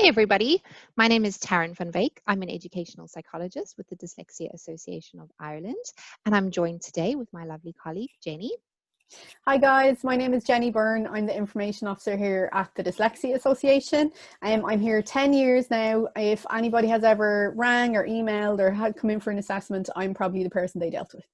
Hi everybody, my name is Tarryn Van Wyk. I'm an educational psychologist with the Dyslexia Association of Ireland, and I'm joined today with my lovely colleague, Jenny. Hi guys, my name is Jenny Byrne. I'm the Information Officer here at the Dyslexia Association. I'm here 10 years now. If anybody has ever rang or emailed or had come in for an assessment, I'm probably the person they dealt with.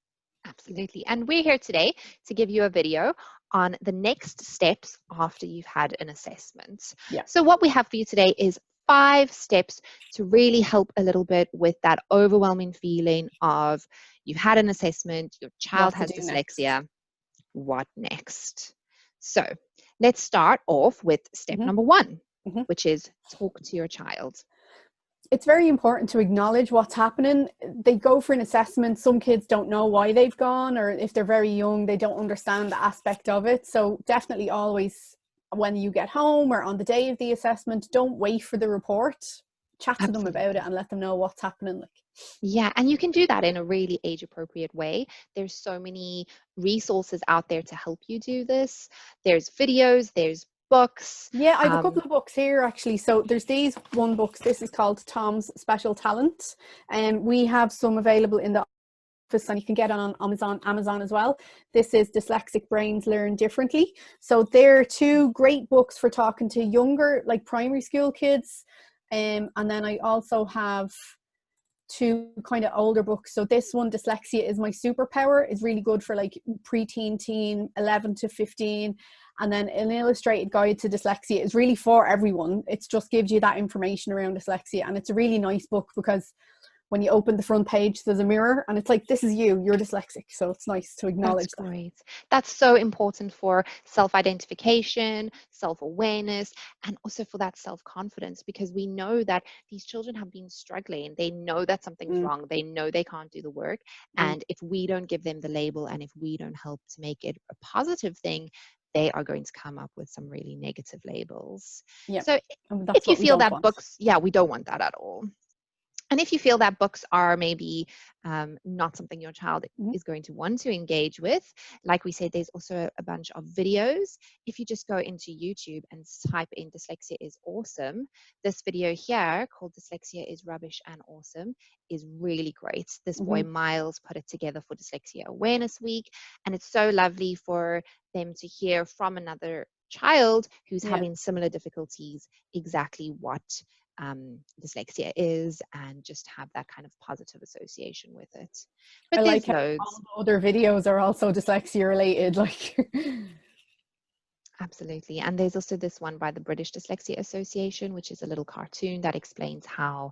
Absolutely, and we're here today to give you a video on the next steps after you've had an assessment. Yeah. So what we have for you today is 5 steps to really help a little bit with that overwhelming feeling of you've had an assessment, your child has dyslexia. Next? What next? So let's start off with step number 1, which is talk to your child. It's very important to acknowledge what's happening. They go for an assessment. Some kids don't know why they've gone, or if they're very young, they don't understand the aspect of it. So definitely always, when you get home or on the day of the assessment, don't wait for the report. Chat to them about it and let them know what's happening. Yeah, and you can do that in a really age-appropriate way. There's so many resources out there to help you do this. There's videos, there's books. Yeah, I have a couple of books here actually. So there's these one books. This is called Tom's Special Talent, and we have some available in the office, and you can get it on Amazon as well. This is Dyslexic Brains Learn Differently. So they're 2 great books for talking to younger, like primary school kids. And then I also have 2 kind of older books. So this one, Dyslexia is My Superpower, is really good for like preteen, teen, 11 to 15. And then an illustrated guide to dyslexia is really for everyone. It just gives you that information around dyslexia. And it's a really nice book because when you open the front page, there's a mirror and it's like, this is you're dyslexic. So it's nice to acknowledge that. That's great. That's so important for self-identification, self-awareness, and also for that self-confidence, because we know that these children have been struggling. They know that something's wrong. They know they can't do the work. And if we don't give them the label and if we don't help to make it a positive thing, they are going to come up with some really negative labels. Yeah. So if you feel that books, we don't want that at all. And if you feel that books are maybe not something your child is going to want to engage with, like we said, there's also a bunch of videos. If you just go into YouTube and type in Dyslexia is Awesome, this video here called Dyslexia is Rubbish and Awesome is really great. This boy Miles put it together for Dyslexia Awareness Week, and it's so lovely for them to hear from another child who's having similar difficulties exactly what dyslexia is, and just have that kind of positive association with it. But I there's like loads. All the other videos are also dyslexia related, like. Absolutely. And there's also this one by the British Dyslexia Association, which is a little cartoon that explains how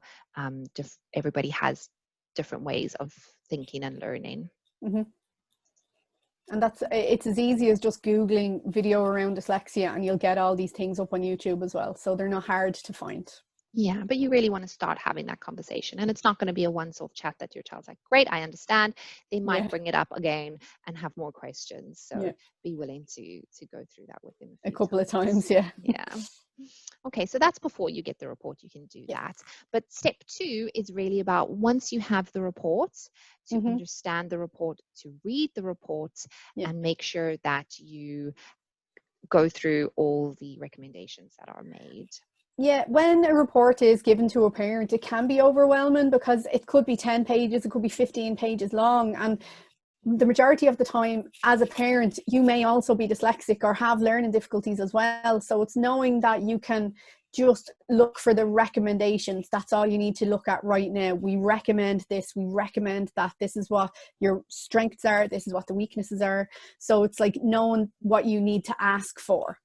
everybody has different ways of thinking and learning. And it's as easy as just Googling video around dyslexia and you'll get all these things up on YouTube as well. So they're not hard to find. Yeah, but you really want to start having that conversation. And it's not going to be a once-off chat that your child's like, great, I understand. They might bring it up again and have more questions. So be willing to go through that with them a couple of times. Yeah. Okay, so that's before you get the report, you can do that. But step 2 is really about once you have the report, to understand the report, to read the report, and make sure that you go through all the recommendations that are made. Yeah, when a report is given to a parent, it can be overwhelming because it could be 10 pages, it could be 15 pages long. And the majority of the time, as a parent, you may also be dyslexic or have learning difficulties as well. So it's knowing that you can just look for the recommendations. That's all you need to look at right now. We recommend this, we recommend that. This is what your strengths are, this is what the weaknesses are. So it's like knowing what you need to ask for.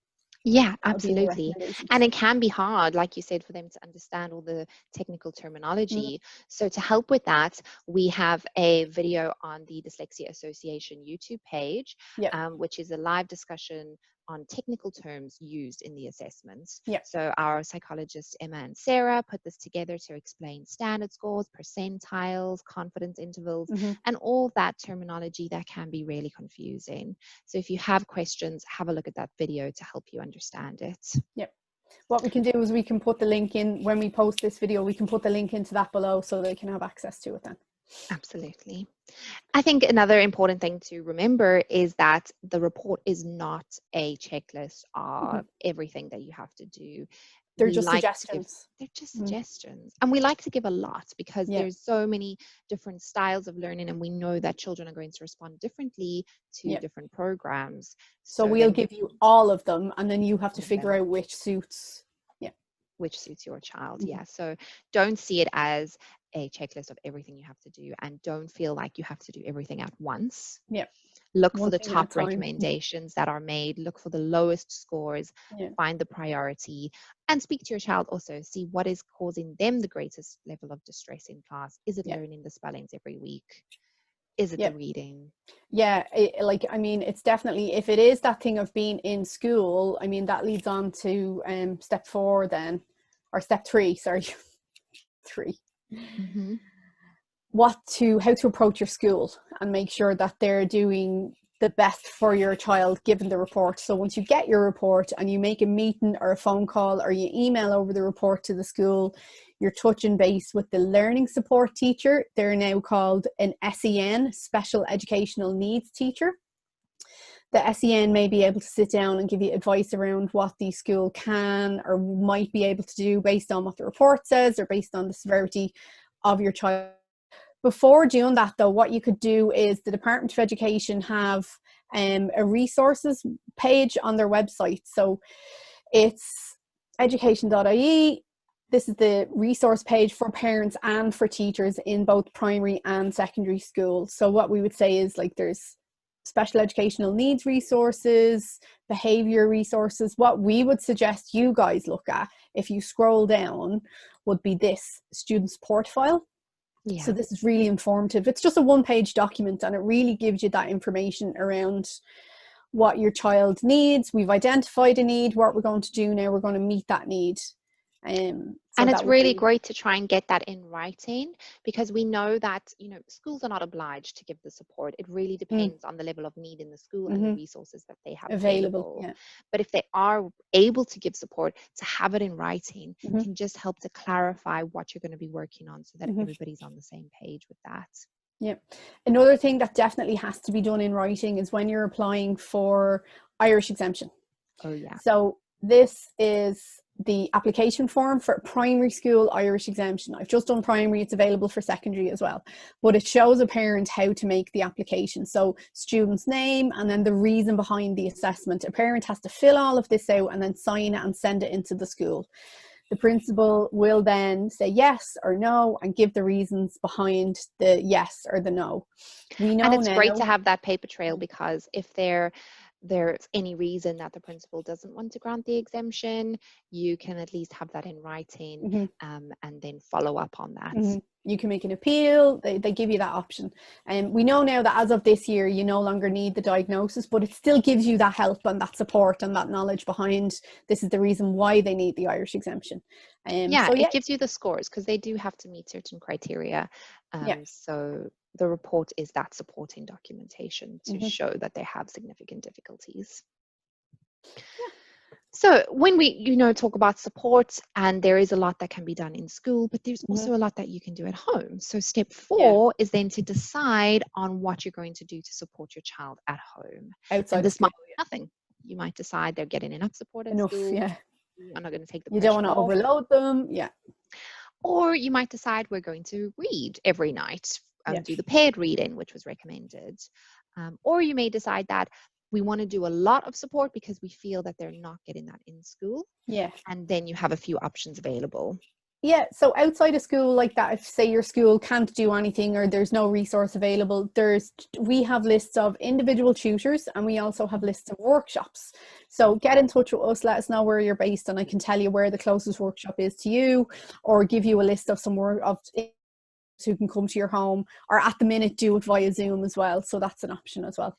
Yeah, absolutely. And it can be hard, like you said, for them to understand all the technical terminology. So to help with that, we have a video on the Dyslexia Association YouTube page, which is a live discussion on technical terms used in the assessments. So our psychologists, Emma and Sarah, put this together to explain standard scores, percentiles, confidence intervals, and all that terminology that can be really confusing. So if you have questions, have a look at that video to help you understand it. What we can do is we can put the link in when we post this video. We can put the link into that below so they can have access to it then. Absolutely. I think another important thing to remember is that the report is not a checklist of everything that you have to do. they're just suggestions. They're just suggestions. And we like to give a lot because there's so many different styles of learning, and we know that children are going to respond differently to different programs. So we'll give you all of them, and then you have to figure out which suits your child. So don't see it as a checklist of everything you have to do, and don't feel like you have to do everything at once. Look for the top recommendations that are made, look for the lowest scores, find the priority, and speak to your child also. See what is causing them the greatest level of distress in class. Is it learning the spellings every week? Is it the reading? I mean, it's definitely, if it is that thing of being in school, I mean, that leads on to step 4 then, or step 3, sorry. 3. How to approach your school and make sure that they're doing the best for your child given the report. So once you get your report and you make a meeting or a phone call or you email over the report to the school, you're touching base with the learning support teacher. They're now called an SEN, special educational needs teacher. The SEN may be able to sit down and give you advice around what the school can or might be able to do based on what the report says or based on the severity of your child. Before doing that, though, what you could do is the Department of Education have a resources page on their website. So it's education.ie. This is the resource page for parents and for teachers in both primary and secondary schools. So what we would say is, like, there's special educational needs resources, behavior resources. What we would suggest you guys look at, if you scroll down, would be this student support file. So this is really informative. It's just a 1-page document, and it really gives you that information around what your child needs. We've identified a need. What we're going to do now, we're going to meet that need. And it's really great to try and get that in writing, because we know that, schools are not obliged to give the support. It really depends on the level of need in the school and the resources that they have available. But if they are able to give support, to have it in writing can just help to clarify what you're going to be working on, so that everybody's on the same page with that. Another thing that definitely has to be done in writing is when you're applying for Irish exemption. So this is the application form for primary school Irish exemption. I've just done primary, it's available for secondary as well, but it shows a parent how to make the application. So student's name and then the reason behind the assessment. A parent has to fill all of this out and then sign it and send it into the school. The principal will then say yes or no and give the reasons behind the yes or the no. We know, and it's great to have that paper trail, because if there's any reason that the principal doesn't want to grant the exemption, you can at least have that in writing and then follow up on that. You can make an appeal. They give you that option. And we know now that as of this year, you no longer need the diagnosis, but it still gives you that help and that support and that knowledge behind this is the reason why they need the Irish exemption. It gives you the scores, because they do have to meet certain criteria. So the report is that supporting documentation to show that they have significant difficulties. So when we, talk about support, and there is a lot that can be done in school, but there's also a lot that you can do at home. So step 4 is then to decide on what you're going to do to support your child at home. Outside this might be nothing. You might decide they're getting enough support at school. I'm not going to take the pressure. You don't want to overload them. Or you might decide we're going to read every night and do the paired reading, which was recommended. Or you may decide that we want to do a lot of support because we feel that they're not getting that in school. And then you have a few options available. So outside of school like that, if say your school can't do anything or there's no resource available, we have lists of individual tutors and we also have lists of workshops. So get in touch with us, let us know where you're based, and I can tell you where the closest workshop is to you, or give you a list of some who can come to your home, or at the minute do it via Zoom as well. So that's an option as well.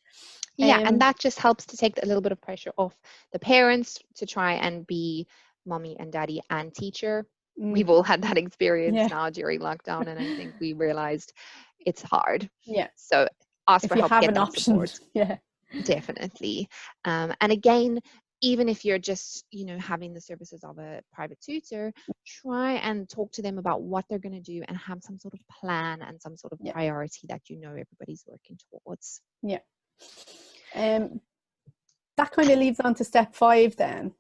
And that just helps to take a little bit of pressure off the parents to try and be mommy and daddy and teacher. We've all had that experience now during lockdown, and I think we realized it's hard. So ask for help, get that support. Definitely. And again, even if you're just, having the services of a private tutor, try and talk to them about what they're going to do and have some sort of plan and some sort of priority that everybody's working towards. That kind of leads on to step 5 then.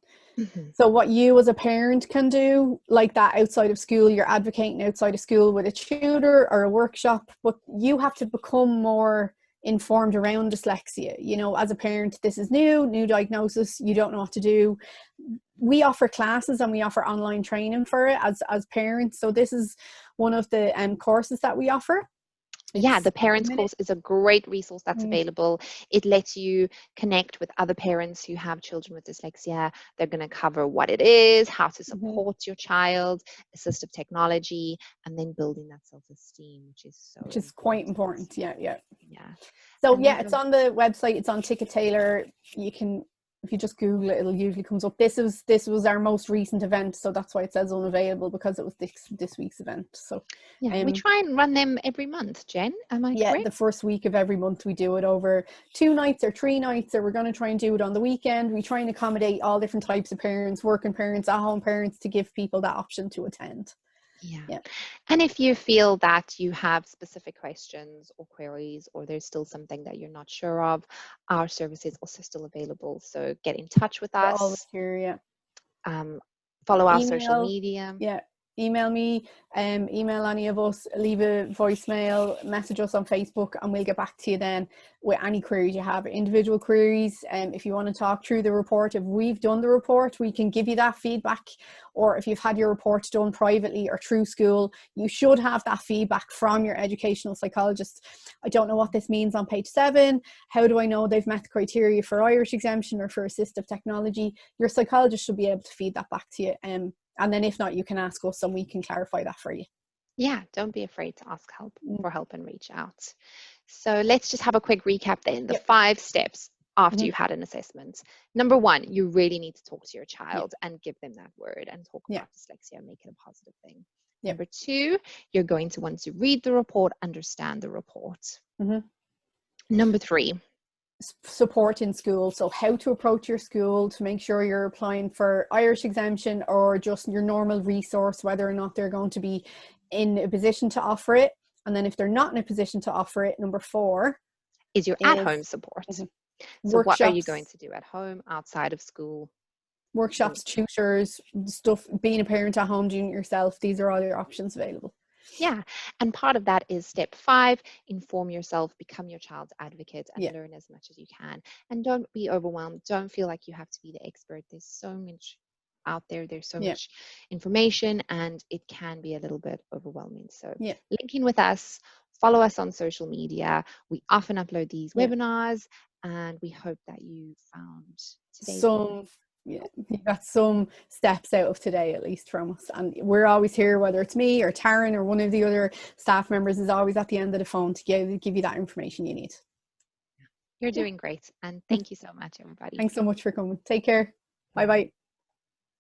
So what you as a parent can do, like that outside of school, you're advocating outside of school with a tutor or a workshop, but you have to become more informed around dyslexia. You know, as a parent, this is new diagnosis, you don't know what to do. We offer classes and we offer online training for it as parents. So this is one of the courses that we offer. Yeah, the parents course is a great resource that's available. It lets you connect with other parents who have children with dyslexia. They're going to cover what it is, how to support your child, assistive technology, and then building that self-esteem, which is quite important. Yeah. So and yeah, it's on the website, it's on Ticket Taylor. You can, if you just Google it, it'll usually comes up. This was our most recent event, so that's why it says unavailable, because it was this week's event. So yeah, we try and run them every month, Jen. Am I correct? The first week of every month we do it over 2 nights or 3 nights, or we're going to try and do it on the weekend. We try and accommodate all different types of parents, working parents, at-home parents, to give people that option to attend. Yeah. And if you feel that you have specific questions or queries, or there's still something that you're not sure of, our service is also still available. So get in touch with us. We're always here, follow our social media. Email me, email any of us, leave a voicemail, message us on Facebook, and we'll get back to you then with any queries you have, individual queries. If you want to talk through the report, if we've done the report, we can give you that feedback. Or if you've had your report done privately or through school, you should have that feedback from your educational psychologist. I don't know what this means on page 7. How do I know they've met the criteria for Irish exemption or for assistive technology? Your psychologist should be able to feed that back to you. And then if not, you can ask us and we can clarify that for you. Yeah, don't be afraid to ask for help and reach out. So let's just have a quick recap then. The 5 steps after you've had an assessment. Number 1, you really need to talk to your child and give them that word and talk about dyslexia and make it a positive thing. Number 2, you're going to want to read the report, understand the report. Number 3, support in school. So how to approach your school to make sure you're applying for Irish exemption or just your normal resource, whether or not they're going to be in a position to offer it. And then if they're not in a position to offer it, number 4 is your at-home support. So workshops. What are you going to do at home, outside of school? Workshops, tutors, stuff, being a parent at home, doing it yourself. These are all your options available. Yeah, and part of that is step 5, inform yourself, become your child's advocate, and learn as much as you can. And don't be overwhelmed. Don't feel like you have to be the expert. There's so much out there. There's so much information, and it can be a little bit overwhelming. So link in with us, follow us on social media. We often upload these webinars, and we hope that you found today's you got some steps out of today, at least from us. And we're always here, whether it's me or Tarryn or one of the other staff members is always at the end of the phone to give you that information you need. You're doing great. And thank you so much, everybody. Thanks so much for coming. Take care. Bye-bye.